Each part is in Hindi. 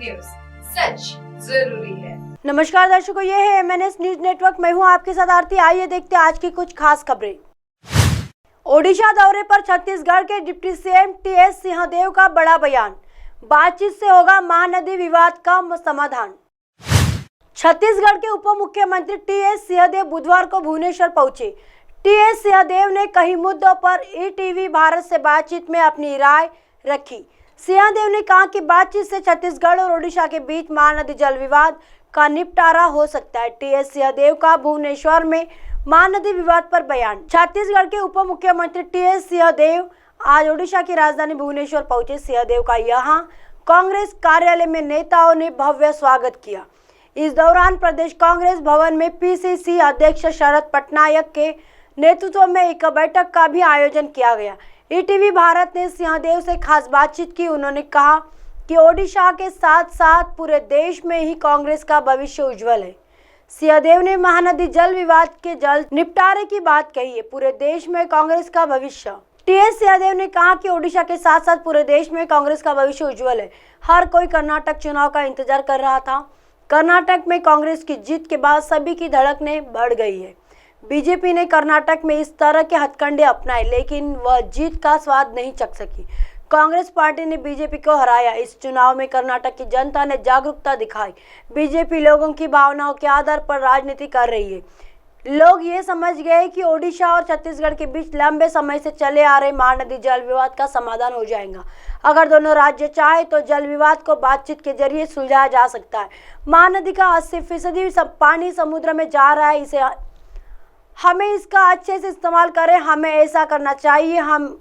न्यूज, सच जरूरी है। नमस्कार दर्शकों, ये है MNS न्यूज नेटवर्क। मैं हूं आपके साथ आरती। आइए देखते हैं आज की कुछ खास खबरें। ओडिशा दौरे पर छत्तीसगढ़ के डिप्टी सीएम TS सिंहदेव का बड़ा बयान, बातचीत से होगा महानदी विवाद का समाधान। छत्तीसगढ़ के उप मुख्यमंत्री TS सिंहदेव बुधवार को भुवनेश्वर पहुंचे। TS सिंहदेव ने कई मुद्दों पर ETV भारत से बातचीत में अपनी राय रखी। सिंहदेव ने कहा कि बातचीत से छत्तीसगढ़ और ओडिशा के बीच महानदी जल विवाद का निपटारा हो सकता है। TS सिंहदेव का भुवनेश्वर में महानदी विवाद पर बयान। छत्तीसगढ़ के उप मुख्यमंत्री TS सिंहदेव आज ओडिशा की राजधानी भुवनेश्वर पहुंचे। सिंहदेव का यहां कांग्रेस कार्यालय में नेताओं ने भव्य स्वागत किया। इस दौरान प्रदेश कांग्रेस भवन में PCC अध्यक्ष शरद पटनायक के नेतृत्व में एक बैठक का भी आयोजन किया गया। ETV भारत ने सिंहदेव से खास बातचीत की। उन्होंने कहा कि ओडिशा के साथ साथ पूरे देश में ही कांग्रेस का भविष्य उज्जवल है। सिंहदेव ने महानदी जल विवाद के जल्द निपटारे की बात कही है। पूरे देश में कांग्रेस का भविष्य। TS सिंहदेव ने कहा कि ओडिशा के साथ साथ पूरे देश में कांग्रेस का भविष्य उज्जवल है। हर कोई कर्नाटक चुनाव का इंतजार कर रहा था। कर्नाटक में कांग्रेस की जीत के बाद सभी की धड़कनें बढ़ गई है। बीजेपी ने कर्नाटक में इस तरह के हथकंडे अपनाए, लेकिन वह जीत का स्वाद नहीं चख सकी। कांग्रेस पार्टी ने बीजेपी को हराया। इस चुनाव में कर्नाटक की जनता ने जागरूकता दिखाई। बीजेपी लोगों की भावनाओं के आधार पर राजनीति कर रही है। लोग ये समझ गए कि ओडिशा और छत्तीसगढ़ के बीच लंबे समय से चले आ रहे महानदी जल विवाद का समाधान हो जाएगा। अगर दोनों राज्य चाहे तो जल विवाद को बातचीत के जरिए सुलझाया जा सकता है। महानदी का 80% पानी समुद्र में जा रहा है। हमें इसका अच्छे से इस्तेमाल करें। हमें ऐसा करना चाहिए। हम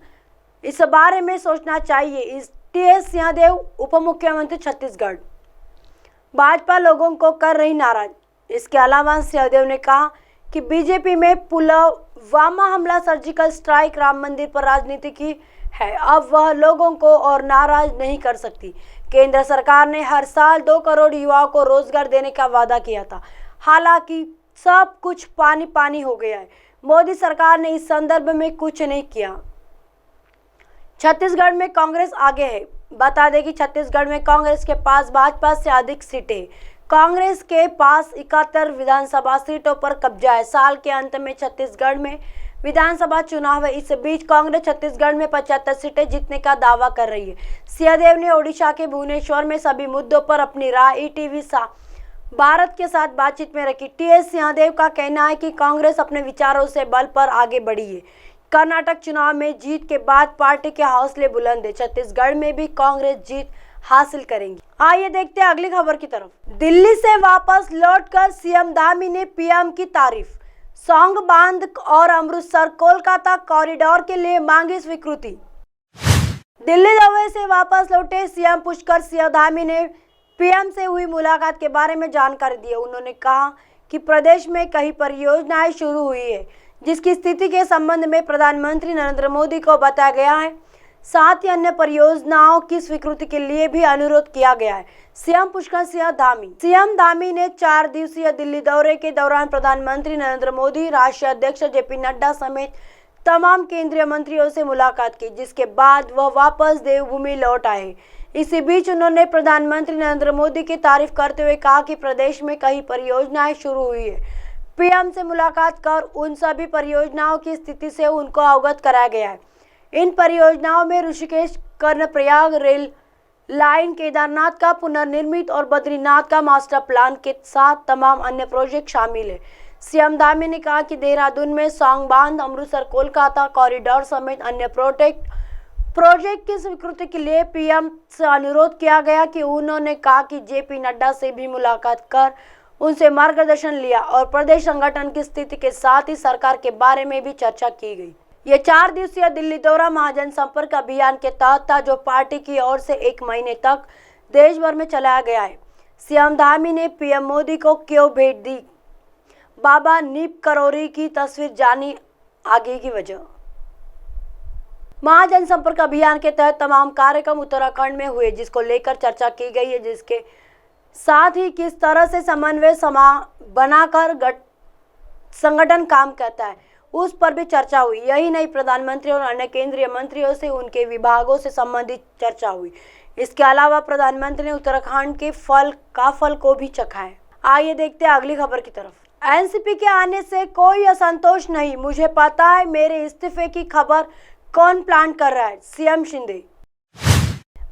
इस बारे में सोचना चाहिए। इस TS सिंहदेव उप मुख्यमंत्री छत्तीसगढ़ भाजपा लोगों को कर रही नाराज। इसके अलावा सिंहदेव ने कहा कि बीजेपी में पुलवामा हमला, सर्जिकल स्ट्राइक, राम मंदिर पर राजनीति की है। अब वह लोगों को और नाराज नहीं कर सकती। केंद्र सरकार ने हर साल 2 करोड़ युवाओं को रोजगार देने का वादा किया था। हालांकि सब कुछ पानी पानी हो गया है। मोदी सरकार ने इस संदर्भ में कुछ नहीं किया। छत्तीसगढ़ में कांग्रेस आगे है। बता दें कि छत्तीसगढ़ में कांग्रेस के पास भाजपा से अधिक सीटें। कांग्रेस के पास 71 विधानसभा सीटों पर कब्जा है। साल के अंत में छत्तीसगढ़ में विधानसभा चुनाव है। इस बीच कांग्रेस छत्तीसगढ़ में 75 सीटें जीतने का दावा कर रही है। सिंहदेव ने ओडिशा के भुवनेश्वर में सभी मुद्दों पर अपनी राय ETV भारत के साथ बातचीत में रखी। TS सिंहदेव का कहना है कि कांग्रेस अपने विचारों से बल पर आगे बढ़ी है। कर्नाटक चुनाव में जीत के बाद पार्टी के हौसले बुलंद है। छत्तीसगढ़ में भी कांग्रेस जीत हासिल करेंगी। आइए देखते हैं अगली खबर की तरफ। दिल्ली से वापस लौटकर CM धामी ने PM की तारीफ। सौंग बांध और अमृतसर कोलकाता कॉरिडोर के लिए मांगी स्वीकृति। दिल्ली दौरे से वापस लौटे CM पुष्कर सिंह धामी ने PM से हुई मुलाकात के बारे में जानकारी दी। उन्होंने कहा कि प्रदेश में कई परियोजनाएं शुरू हुई है, जिसकी स्थिति के संबंध में प्रधानमंत्री नरेंद्र मोदी को बताया गया है। साथ ही अन्य परियोजनाओं की स्वीकृति के लिए भी अनुरोध किया गया है। CM पुष्कर सिंह धामी। CM धामी ने 4 दिवसीय दिल्ली दौरे के दौरान प्रधानमंत्री नरेंद्र मोदी, राष्ट्रीय अध्यक्ष JP नड्डा समेत तमाम केंद्रीय मंत्रियों से मुलाकात की, जिसके बाद वह वापस देवभूमि लौट आए। इसी बीच उन्होंने प्रधानमंत्री नरेंद्र मोदी की तारीफ करते हुए कहा कि प्रदेश में कई परियोजनाएं शुरू हुई है। PM से मुलाकात कर उन सभी परियोजनाओं की स्थिति से उनको अवगत कराया गया है। इन परियोजनाओं में ऋषिकेश कर्णप्रयाग रेल लाइन, केदारनाथ का पुनर्निर्मित और बद्रीनाथ का मास्टर प्लान के साथ तमाम अन्य प्रोजेक्ट शामिल है। CM धामी ने कहा कि देहरादून में सौंग बांध, अमृतसर कोलकाता कॉरिडोर समेत अन्य प्रोजेक्ट की स्वीकृति के लिए PM से अनुरोध किया गया। कि उन्होंने कहा कि JP नड्डा से भी मुलाकात कर उनसे मार्गदर्शन लिया और प्रदेश संगठन की स्थिति के साथ ही सरकार के बारे में भी चर्चा की गई। ये 4 दिवसीय दिल्ली दौरा महाजन संपर्क अभियान के तहत था, जो पार्टी की ओर से 1 महीने तक देश भर में चलाया गया है। CM धामी ने PM मोदी को क्यों भेंट दी, बाबा नीप करोरी की तस्वीर जानी, आगे की वजह। महाजन संपर्क अभियान के तहत तमाम कार्यक्रम उत्तराखंड में हुए, जिसको लेकर चर्चा की गई है, जिसके साथ ही किस तरह से समन्वय बनाकर संगठन काम करता है, उस पर भी चर्चा हुई। यही नहीं, प्रधानमंत्री और अन्य केंद्रीय मंत्रियों से उनके विभागों से संबंधित चर्चा हुई। इसके अलावा प्रधानमंत्री ने उत्तराखंड के फल को भी चखा है। आइए देखते हैं अगली खबर की तरफ। एनसीपी के आने से कोई असंतोष नहीं, मुझे पता है मेरे इस्तीफे की खबर कौन प्लान कर रहा है, सीएम शिंदे।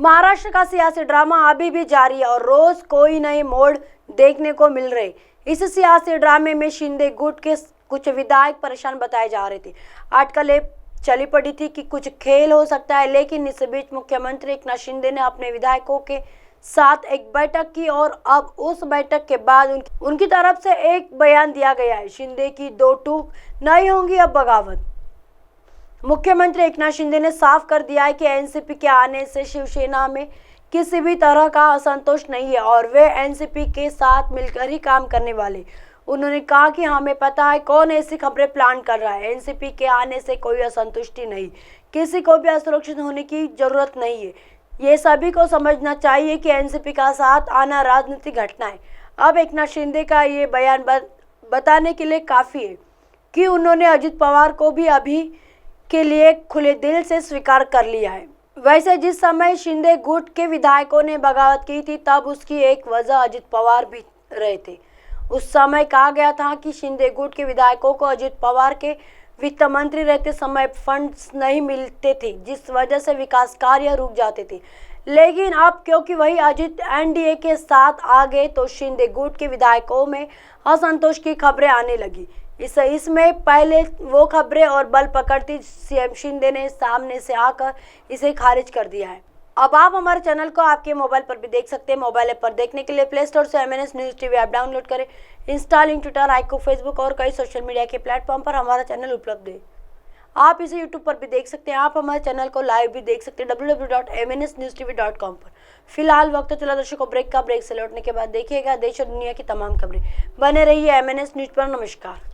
महाराष्ट्र का सियासी ड्रामा अभी भी जारी है और रोज कोई नए मोड़ देखने को मिल रहे। इस सियासी ड्रामे में शिंदे गुट के कुछ विधायक परेशान बताए जा रहे थे। अटकलें चली पड़ी थी कि कुछ खेल हो सकता है, लेकिन इस बीच मुख्यमंत्री एकनाथ शिंदे ने अपने विधायकों के साथ एक बैठक की और अब उस बैठक के बाद उनकी तरफ से एक बयान दिया गया है। शिंदे की दो टूक नहीं होंगी अब बगावत। मुख्यमंत्री एकनाथ शिंदे ने साफ कर दिया है कि एनसीपी के आने से शिवसेना में किसी भी तरह का असंतोष नहीं है और वे एनसीपी के साथ मिलकर ही काम करने वाले। उन्होंने कहा कि हमें पता है कौन ऐसी खबरें प्लान कर रहा है। एनसीपी के आने से कोई असंतुष्टि नहीं, किसी को भी असुरक्षित होने की जरूरत नहीं है। ये सभी को समझना चाहिए कि एनसीपी का साथ आना राजनीतिक घटना है। अब एकनाथ शिंदे का ये बयान बताने के लिए काफ़ी है कि उन्होंने अजित पवार को भी अभी के लिए खुले दिल से स्वीकार कर लिया है। वैसे जिस समय शिंदे गुट के विधायकों ने बगावत की थी तब उसकी एक वजह अजित पवार भी रहे थे। उस समय कहा गया था कि शिंदे गुट के विधायकों को अजित पवार के वित्त मंत्री रहते समय फंड्स नहीं मिलते थे, जिस वजह से विकास कार्य रुक जाते थे। लेकिन अब क्योंकि वही अजित एनडीए के साथ आ गए तो शिंदे गुट के विधायकों में असंतोष की खबरें आने लगी। इसमें पहले वो खबरें और बल पकड़ती सीएम शिंदे ने सामने से आकर इसे खारिज कर दिया है। अब आप हमारे चैनल को आपके मोबाइल पर भी देख सकते हैं। मोबाइल ऐप पर देखने के लिए प्ले स्टोर से MNS news TV app download करें। इंस्टा, लिंक, ट्विटर, आइको, फेसबुक और कई सोशल मीडिया के प्लेटफॉर्म पर हमारा चैनल उपलब्ध है। आप इसे यूट्यूब पर भी देख सकते हैं। आप हमारे चैनल को लाइव भी देख सकते हैं www.mnsnewstv.com पर। फिलहाल वक्त चला दर्शकों ब्रेक का। ब्रेक से लौटने के बाद देखिएगा देश और दुनिया की तमाम खबरें। बने रहिए MNS न्यूज़ पर। नमस्कार।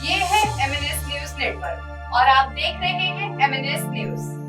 ये है MNS न्यूज़ नेटवर्क और आप देख रहे हैं MNS न्यूज़।